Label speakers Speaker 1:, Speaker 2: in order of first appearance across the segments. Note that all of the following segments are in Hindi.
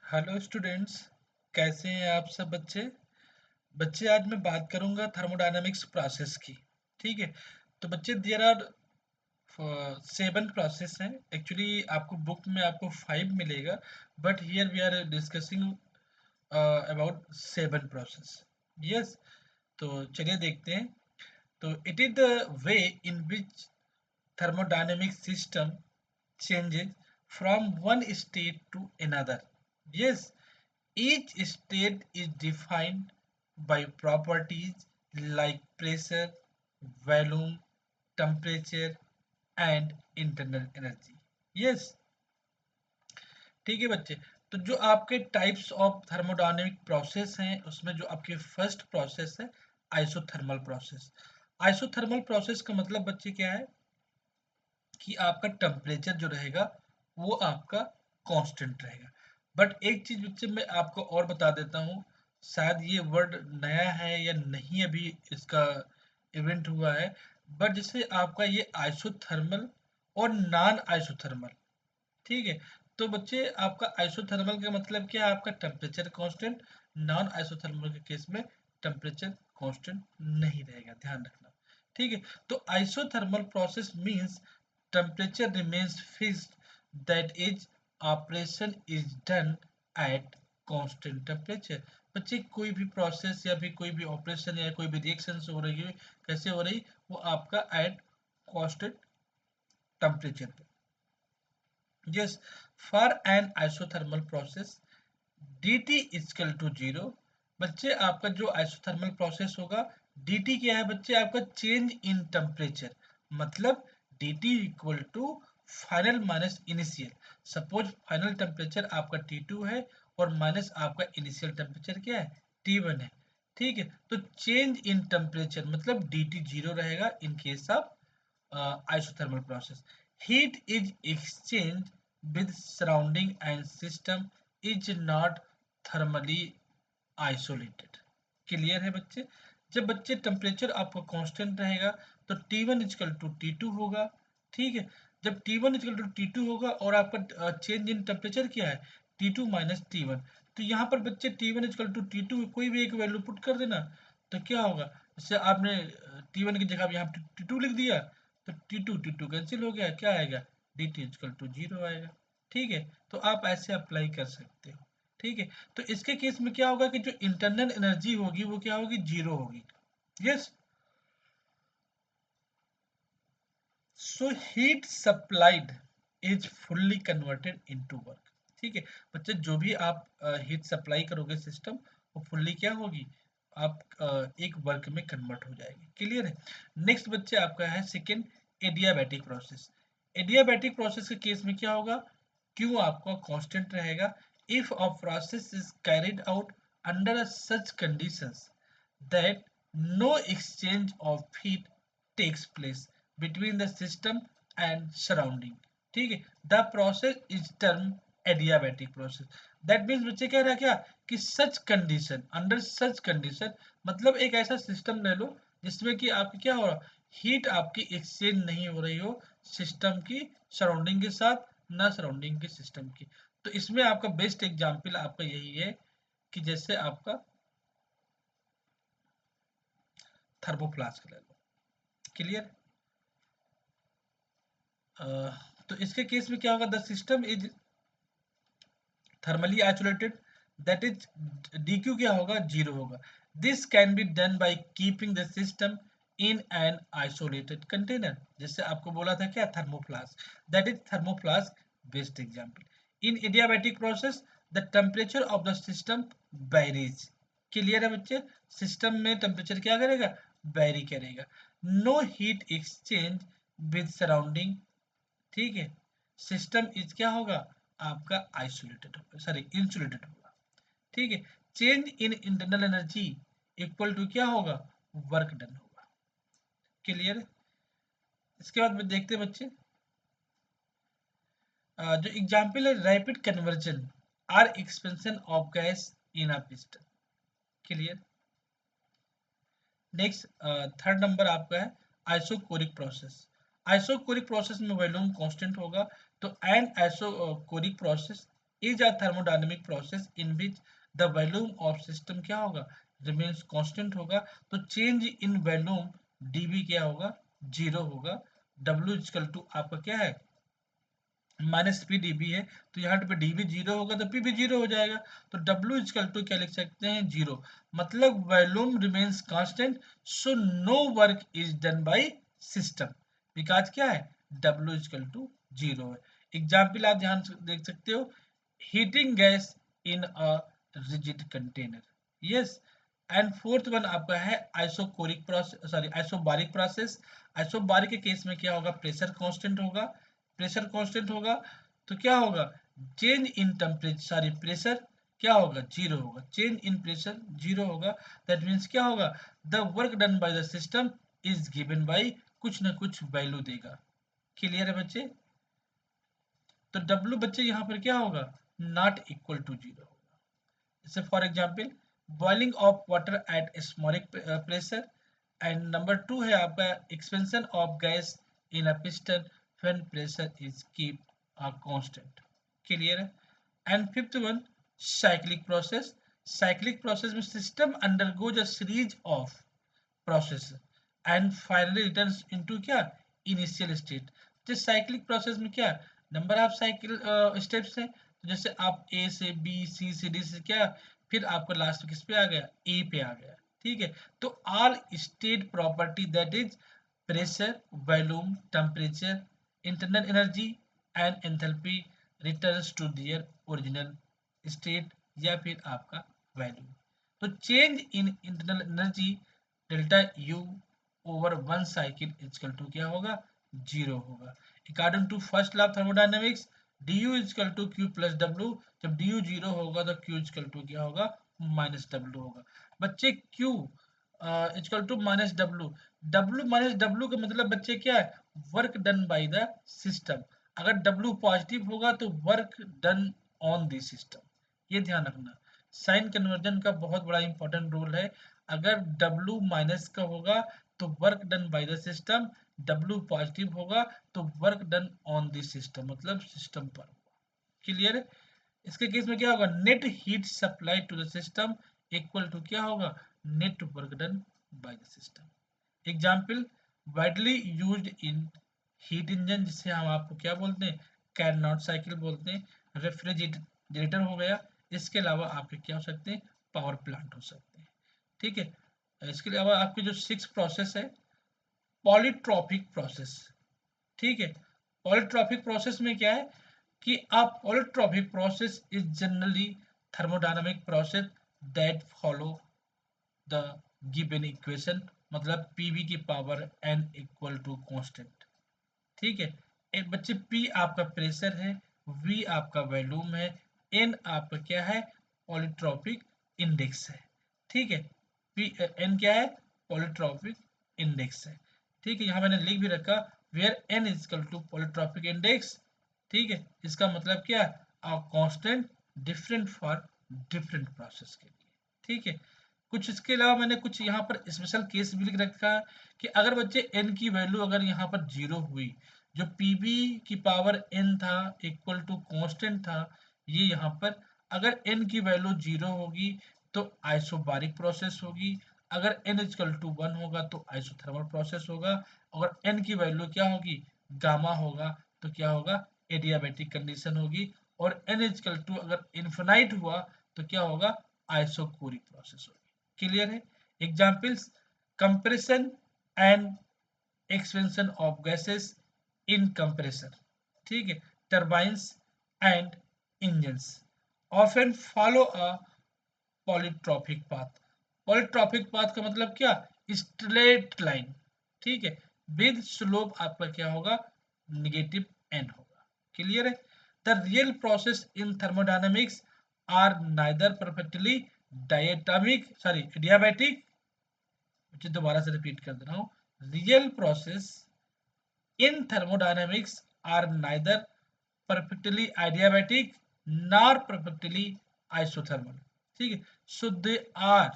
Speaker 1: Hello students. कैसे हैं आप सब बच्चे। आज मैं बात करूंगा थर्मोडायनेमिक्स प्रोसेस की। ठीक है। तो बच्चे देयर आर 7 प्रोसेस हैं। एक्चुअली आपको बुक में आपको 5 मिलेगा, but here we are discussing about 7 process. Yes. तो चलिए देखते हैं। तो it is the way in which thermodynamic system changes from one state to another. Yes, each state is defined by properties like pressure, volume, temperature, and internal energy. Yes, ठीक है बच्चे। तो जो आपके टाइप्स ऑफ थर्मोडायनेमिक प्रोसेस हैं, उसमें जो आपके फर्स्ट प्रोसेस है आइसोथर्मल प्रोसेस। आइसोथर्मल प्रोसेस का मतलब बच्चे क्या है कि आपका टेम्परेचर जो रहेगा वो आपका कांस्टेंट रहेगा। बट एक चीज बच्चे मैं आपको और बता देता हूँ, शायद ये वर्ड नया है या नहीं, अभी इसका इवेंट हुआ है। बट जैसे आपका ये आइसोथर्मल और नॉन आइसोथर्मल, ठीक है। तो बच्चे आपका आइसोथर्मल का मतलब क्या है, आपका टेम्परेचर कांस्टेंट। नॉन आइसोथर्मल के केस में टेम्परेचर कांस्टेंट नहीं रहेगा, ध्यान रखना। ठीक है। तो isothermal process means temperature remains fixed, that is operation is done at constant temperature। बच्चे कोई भी प्रोसेस या फिर कोई भी ऑपरेशन या कोई भी रिएक्शन हो रही है, कैसे हो रही, वो आपका एट कांस्टेंट टेम्परेचर पे। Yes, for an isothermal process dt equal to 0। बच्चे आपका जो आइसोथर्मल प्रोसेस होगा, dt क्या है बच्चे, आपका चेंज इन टेम्परेचर। मतलब dt equal to final minus initial. Suppose final temperature आपका T2 है और माइनस आपका इनिशियल टेम्परेचर क्या है, T1 है। ठीक है। तो चेंज इन टेम्परेचर मतलब dt 0 रहेगा in case of isothermal process. Heat is exchanged with surrounding and system is not thermally isolated. Clear है बच्चे। जब बच्चे टेम्परेचर आपका कांस्टेंट रहेगा तो T1 इजकल टू T2 होगा। ठीक है। जब T1 इजकल टू T2 होगा और आपका चेंज इन टेम्परेचर क्या है, T2 माइनस T1। तो यहाँ पर बच्चे T1 इजकल टू T2 कोई भी एक वैल्यू पुट कर देना, तो क्या होगा, जैसे आपने T1 की जगह यहाँ T2 लिख दिया, तो T2 कैंसिल हो गया, क्या आएगा, dt इजकल टू 0 आएगा। ठीक है। तो आप ऐसे अप्लाई कर सकते हो। ठीक है। तो इसके केस में क्या होगा कि जो इंटरनल एनर्जी होगी वो क्या होगी, 0 होगी। Yes. So heat supplied is fully converted into work. ठीक है। बच्चे जो भी आप हीट सप्लाई करोगे सिस्टम, वो फुल्ली क्या होगी, आप एक वर्क में कन्वर्ट हो जाएगी। क्लियर है। नेक्स्ट बच्चे आपका है second, adiabatic process. Adiabatic process के केस में क्या होगा, क्यों आपका कांस्टेंट रहेगा। If a process is carried out under such conditions that no exchange of heat takes place between the system and surrounding। ठीक है। The process is term adiabatic process. That means बच्चे कह रहा है क्या कि such condition, under such condition मतलब एक ऐसा सिस्टम ले लो जिसमें कि आपकी क्या हो रहा, हीट आपकी एक्सचेंज नहीं हो रही हो सिस्टम की सराउंडिंग के साथ, ना सराउंडिंग के सिस्टम की। तो इसमें आपका बेस्ट एग्जांपल आपका यही है कि जैसे आपका थर्मोफ्लास्क ले लो। क्लियर। तो इसके केस में क्या होगा, the system is thermally isolated, that is dq क्या होगा, 0 होगा। This can be done by keeping the system in an isolated container. जैसे आपको बोला था क्या, thermoflask, that is thermoflask best example. In adiabatic process the temperature of the system varies. Clear है बच्चे। सिस्टम में टेम्परेचर क्या करेगा, वेरी करेगा। No heat exchange with surrounding. ठीक है। सिस्टम इज क्या होगा, आपका आइसोलेटेड होगा, सॉरी इंसुलेटेड होगा। ठीक है। Change in internal energy equal to क्या होगा, वर्क डन होगा। क्लियर। इसके बाद में देखते हैं बच्चे, जो एग्जांपल है rapid conversion or expansion of gas in a piston. Clear. Next third number आपका है आइसोकोरिक प्रोसेस। आइसोकोरिक प्रोसेस में वॉल्यूम कांस्टेंट होगा। तो an isochoric process is a thermodynamic process in which the volume of system क्या होगा, रिमेन्स कांस्टेंट होगा। तो चेंज इन वॉल्यूम डीवी क्या होगा, जीरो होगा। डब्ल्यू इक्वल टू आपका क्या है, माइनस पी डीबी है, तो यहाँ पे डीबी जीरो होगा तो पी भी जीरो हो जाएगा। तो डब्ल्यू इक्वल टू क्या लिख सकते हैं, जीरो। मतलब volume remains constant, so no work is done by system, because क्या है, डब्ल्यू इक्वल टू जीरो है। एग्जाम्पल आप ध्यान से देख सकते हो, heating gas in a rigid container, yes. And fourth one आपका है isochoric process, sorry isobaric process. Isobaric के केस में क्या होगा, प्रेशर कांस्टेंट होगा, प्रेशर कांस्टेंट होगा, तो क्या होगा, change in temperature, sorry pressure क्या होगा, जीरो होगा, चेंज इन प्रेशर जीरो होगा। दैट मीन्स क्या होगा, the work done by the system is given by कुछ ना कुछ वैल्यू देगा। क्लियर है बच्चे। तो डब्ल्यू बच्चे यहाँ पर क्या होगा, नॉट इक्वल टू जीरो होगा। जैसे for example, boiling of water at स्मॉलिक प्रेशर। एंड नंबर टू है आपका expansion of gas in a piston when pressure is keep a constant. Clear है। And fifth one, cyclic process. Cyclic process में system undergoes a series of process and finally returns into क्या, इनिशियल स्टेट। जिस साइक्लिक प्रोसेस में क्या, नंबर ऑफ साइकिल स्टेप्स है, तो जैसे आप ए से बी, सी से डी से क्या, फिर आपका लास्ट किस पे आ गया, ए पे आ गया। ठीक है। तो all state property that is pressure, volume, temperature, internal energy and enthalpy returns to their original state या फिर आपका वैल्यू। तो change in internal energy delta U over one cycle equal to क्या होगा, जीरो होगा। According to first law of thermodynamics, D U equal to Q plus W. जब डी यू जीरो होगा तो क्यू इक्वल टू क्या होगा, माइनस डब्ल्यू होगा। बच्चे Q equal to minus W, W minus W का मतलब बच्चे क्या है, work done by the system. अगर डब्ल्यू पॉजिटिव होगा तो work done on the system, ये ध्यान रखना। साइन कन्वर्जन का बहुत बड़ा इंपॉर्टेंट रोल है। अगर डब्ल्यू माइनस का होगा तो work done by the system, W positive होगा तो work done on the system, मतलब सिस्टम पर। क्लियर है। इसके केस में क्या होगा, net heat supply to the system equal to क्या होगा, net work done by the system. Example, widely used in heat engine, जिसे हम आपको क्या बोलते हैं, कैरनॉट साइकिल बोलते हैं। रेफ्रिजरेटर हो गया। इसके अलावा आपके क्या हो सकते हैं, पावर प्लांट हो सकते हैं। ठीक है। इसके अलावा आपके जो सिक्स प्रोसेस है, पॉलीट्रॉपिक प्रोसेस। ठीक है। पॉलीट्रॉपिक प्रोसेस में क्या है कि आप polytropic process is generally thermodynamic process that follow the given equation, मतलब पीवी की power N equal to constant. ठीक है। एक बच्चे पी आपका प्रेशर है, वी आपका वॉल्यूम है, एन आपका क्या है, पॉलीट्रॉपिक इंडेक्स है। ठीक है। पी एन क्या है, पॉलीट्रॉपिक इंडेक्स है। ठीक है। यहाँ मैंने लिख भी रखा, where N equal to polytropic index. ठीक है। इसका मतलब क्या है, constant different for different process के लिए। ठीक है। कुछ इसके अलावा मैंने कुछ यहाँ पर स्पेशल केस भी लिख रखा है कि अगर बच्चे n की वैल्यू अगर यहाँ पर जीरो हुई, जो pb की पावर n था इक्वल टू कांस्टेंट था, ये यहाँ पर अगर n की वैल्यू जीरो होगी तो आइसोबारिक प्रोसेस होगी। अगर n इक्वल टू वन होगा तो आइसोथर्मल प्रोसेस होगा। अगर n की वैल्यू क्या होगी, गामा होगा, तो क्या होगा, एडियाबैटिक कंडीशन होगी। और n इक्वल टू अगर इन्फिनाइट हुआ तो क्या होगा, आइसोकोरिक प्रोसेस होगी। क्लियर है। Examples, compression and expansion of gases in compressor. ठीक है। Turbines and engines often follow a polytropic path. Polytropic path का मतलब क्या, स्ट्रेट लाइन। ठीक है। विद स्लोप आपका क्या होगा, निगेटिव एन होगा। क्लियर है। The real process in thermodynamics are neither perfectly diatomic, sorry adiabatic, मुझे दोबारा से रिपीट कर दे रहा हूं, real process in thermodynamics are neither perfectly adiabatic nor perfectly isothermal. ठीक है। So they are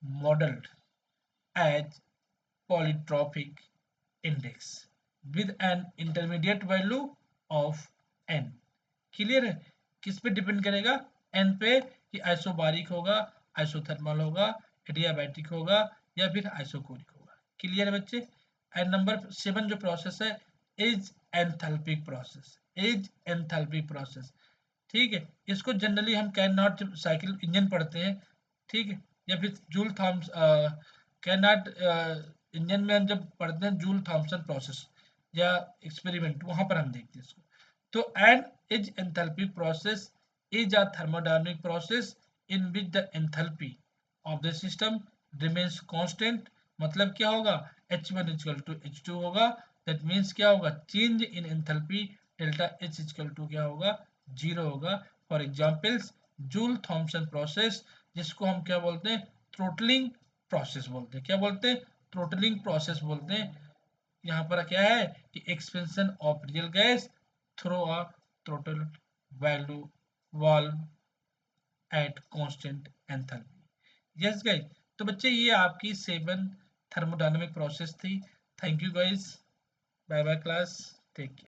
Speaker 1: modeled as polytropic index with an intermediate value of n. Clear है। किस पे डिपेंड करेगा? एन पे, कि आइसोबारिक होगा, आइसोथर्मल होगा, एडियाबैटिक होगा या फिर आइसोकोरिक होगा। क्लियर है बच्चे? एंड नंबर 7 जो प्रोसेस है, isenthalpic process, isenthalpic process. ठीक है, इसको जनरली हम कैन नॉट, जब साइकिल इंजन पढ़ते हैं, ठीक है, या फिर Joule Thomson Carnot engine में हम जब पढ़ते हैं जूल थॉम्सन प्रोसेस या एक्सपेरिमेंट, वहां पर हम देखते हैं इसको। तो an isenthalpic process is a thermodynamic process in which the enthalpy of the system remains constant. मतलब क्या होगा? H1 इक्वल टू H2 होगा। दैट मीन्स क्या होगा? Change in enthalpy delta H equal to क्या होगा? 0 होगा। For examples, Joule Thomson process, जिसको हम क्या बोलते हैं? थ्रोटलिंग प्रोसेस बोलते हैं। क्या बोलते हैं? थ्रोटलिंग प्रोसेस बोलते हैं। यहाँ पर क्या है कि expansion of real gas through a throttle value valve at constant enthalpy. Yes guys, तो बच्चे ये आपकी 7 थर्मोडायनामिक प्रोसेस थी। Thank you guys, bye bye class, take care.